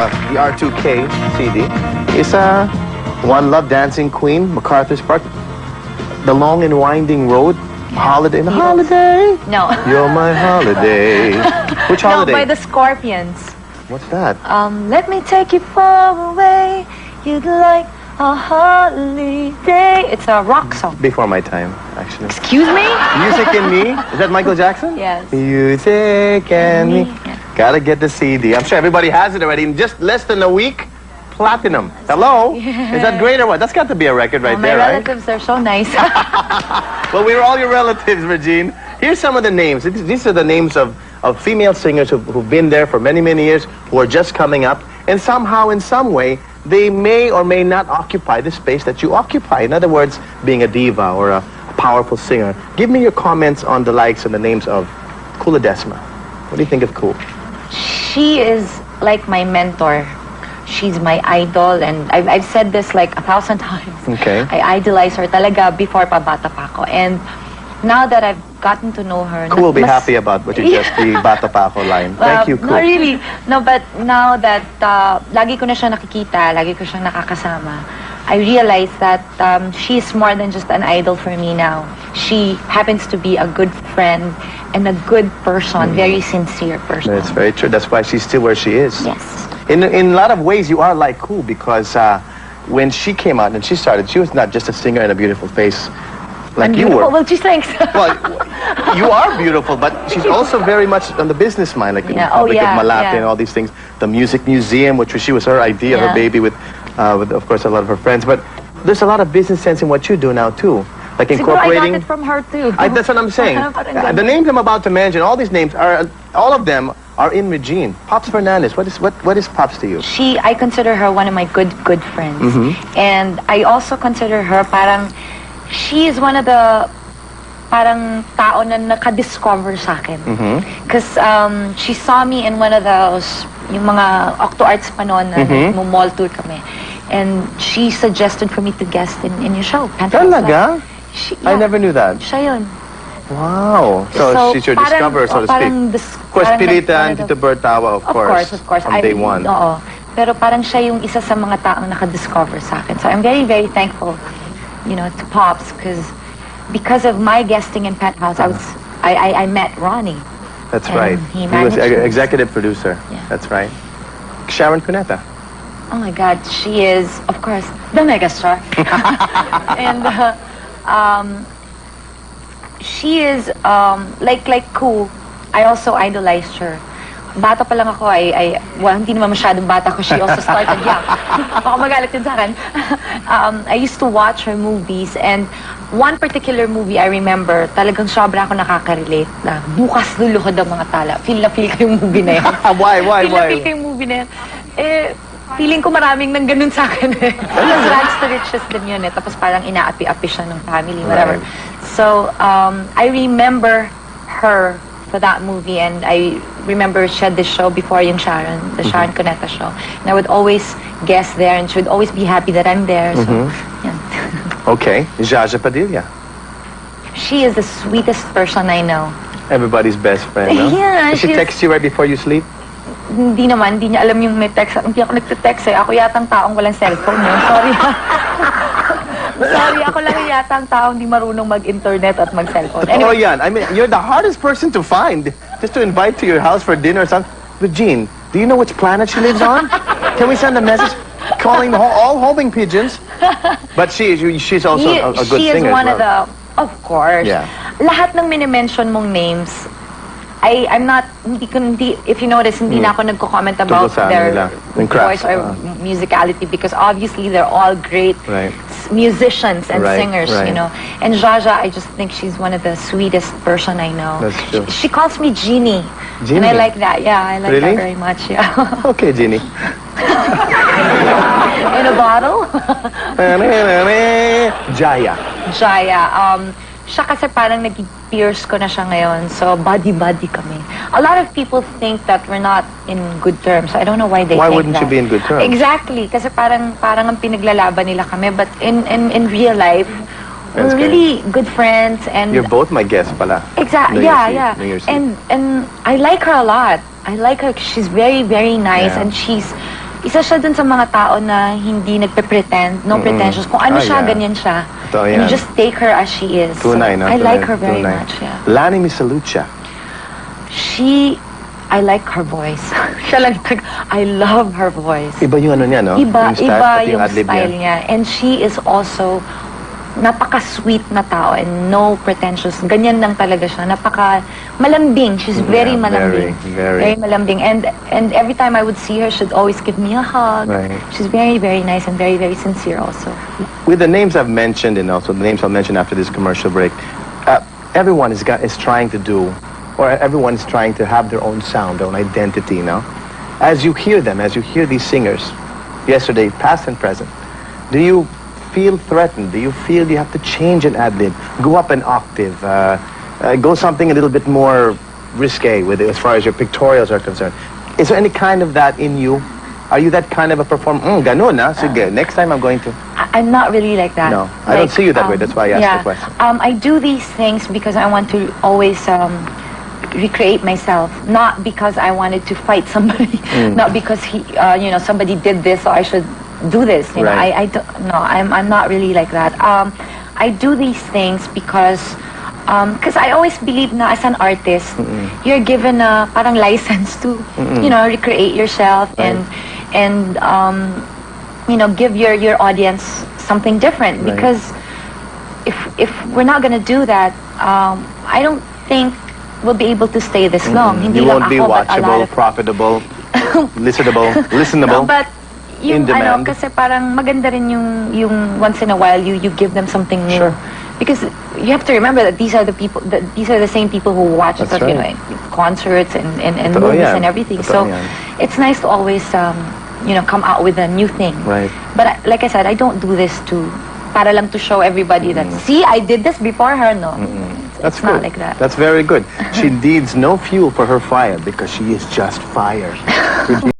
The R2K CD is One Love, Dancing Queen, MacArthur's Park, The Long and Winding Road, Holiday. Holiday? No. You're my holiday. Which holiday? No, by the Scorpions. What's that? Let me take you far away. You'd like a holiday. It's a rock song. Before my time, actually. Excuse me? Music and Me? Is that Michael Jackson? Yes. Music and Me. Yeah. Gotta get the CD. I'm sure everybody has it already. In just less than a week, platinum. Hello? Is that great or what? That's got to be a record right there, my right? relatives are so nice. Well, we're all your relatives, Regine. Here's some of the names. These are the names of female singers who've been there for many, many years, who are just coming up, and somehow, in some way, they may or may not occupy the space that you occupy. In other words, being a diva or a powerful singer. Give me your comments on the likes and the names of Kuladesma. What do you think of Cool? She is like my mentor. She's my idol, and I've said this like 1,000 times. Okay. I idolize her talaga before pa bata pa ako. And now that I've gotten to know her... Cool will be happy about what you just, the Bata Pa Ako line. Thank you, Cool. No, really. No, but now that lagi ko na siya nakikita, lagi ko siyang nakakasama, I realize that she's more than just an idol for me now. She happens to be a good friend and a good person, very sincere person. That's very true. That's why she's still where she is. Yes. In a lot of ways, you are like Cool, because when she came out and she started, she was not just a singer and a beautiful face like you were. Well, geez, thanks. Well, you are beautiful, but she's also very much on the business mind, like in the Public of Malate and all these things. The Music Museum, which was her idea, her baby, with of course a lot of her friends. But there's a lot of business sense in what you do now too, like incorporating. I got it from her too. That's what I'm saying. The names I'm about to mention, all these names are, all of them are in Regine. Pops Fernandez. What is Pops to you? I consider her one of my good friends, and I also consider her parang. She is one of the parang tao na nakadiscover sa akin. Because she saw me in one of those, yung mga Octo Arts pa noon na mall tour kami. And she suggested for me to guest in your show. Talaga? I never knew that. Siya yun. Wow. So she's your discoverer, so to speak. Of course, Pilita and Tito Bertawa, of course. Of course. From day one. Oo. Pero parang siya yung isa sa mga taong nakadiscover sa akin. So I'm very, very thankful, to Pops, because of my guesting in Penthouse, I met Ronnie. That's right. He was managed executive producer. Yeah. That's right. Sharon Cuneta. Oh my God, she is, of course, the megastar. And she is like Cool. I also idolized her. Bata pa lang ako, hindi naman masyadong bata ko. She also started young. Baka magalit din sa akin. I used to watch her movies, and one particular movie I remember, talagang sobra ako nakaka-relate na bukas luluhod ang mga tala. Feel na feel ko yung movie na yan. Why? Feel na feel ko yung movie na yan. Feeling ko maraming nang ganun sa akin. Tapos rags to riches din yun. Tapos parang inaapi-api siya ng family, whatever. Right. So, I remember her for that movie, and I remember she had this show before yung Sharon, the Sharon Cuneta show. And I would always guest there, and she would always be happy that I'm there. So, yeah. Okay, Jaja Padilla. She is the sweetest person I know. Everybody's best friend, no? Yeah. Does she text you right before you sleep? Hindi naman, hindi niya alam yung may text. Hindi ako nagte-text eh. Ako yatang taong walang cellphone yun. Sorry. Sorry, ako lang yatang taong hindi marunong mag-internet at mag-cellphone. Anyway, yan. I mean, you're the hardest person to find. Just to invite to your house for dinner or something. Regine, do you know which planet she lives on? Can we send a message calling all homing pigeons? But she's also a good singer. She is one of the, of course. Yeah. Lahat ng minimension mong names, I'm not, if you notice, hindi na ako nagko-comment about their voice or musicality, because obviously they're all great musicians and singers, And Jaja, I just think she's one of the sweetest person I know. That's true. She calls me Jeannie. And I like that. Yeah, I like that very much. Yeah. Okay, Jeannie. In a bottle? Jaya. Siya kasi parang naging peers ko na siya ngayon. So, buddy-buddy kami. A lot of people think that we're not in good terms. I don't know why they think that. Why wouldn't you be in good terms? Exactly. Kasi parang ang pinaglalaban nila kami. But in real life, we're really good friends. And you're both my guests pala. Exactly. Yeah. And I like her a lot. I like her. She's very, very nice. And she's isa siya dun sa mga tao na hindi nagpe-pretend, no pretensions. Kung ano siya, yeah. ganyan siya. Totoo And you yan. just take her as she is. Tunay, no? I like Tunay, her very tunay. much, yeah. Lani Misalucha. I like her voice. Siya lang, I love her voice. Iba yung ano niya, no? Iba pati yung ad-lib style niya. And she is also napaka-sweet na tao and no pretentious. Ganyan lang talaga siya. Malambing. She's very Yeah, malambing. very. malambing. And every time I would see her, she'd always give me a hug. Right. She's very, very nice and very, very sincere also. With the names I've mentioned and also the names I'll mention after this commercial break, everyone is trying to do, or everyone is trying to have their own sound, their own identity, you know? As you hear them, as you hear these singers, yesterday, past and present, do you feel threatened? Do you feel you have to change an ad-lib, go up an octave, go something a little bit more risque with it as far as your pictorials are concerned? Is there any kind of that in you? Are you that kind of a performer? Ganun, sige, next time I'm going to... I'm not really like that. No, I don't see you that way. That's why I asked the question. I do these things because I want to always recreate myself, not because I wanted to fight somebody, not because somebody did this, so I should do this. You know, Right. I don't. No, I'm not really like that. I do these things because I always believe na as an artist, you're given a parang license to recreate yourself and give your audience something different. Right. Because if we're not gonna do that, I don't think we'll be able to stay this long. Hindi You lang won't be ako, but a lot watchable, of- profitable, listenable. No, but yung in demand. kasi parang maganda rin yung once in a while you give them something new. Sure. Because you have to remember that these are the people, these are the same people who watch That's us, right. concerts and Totoo movies yan. and everything. Totoo So yan. it's nice to always come out with a new thing. Right. But like I said, I don't do this para lang to show everybody that see, I did this before her. No, That's it's good. not like that. That's very good. She needs no fuel for her fire because she is just fire.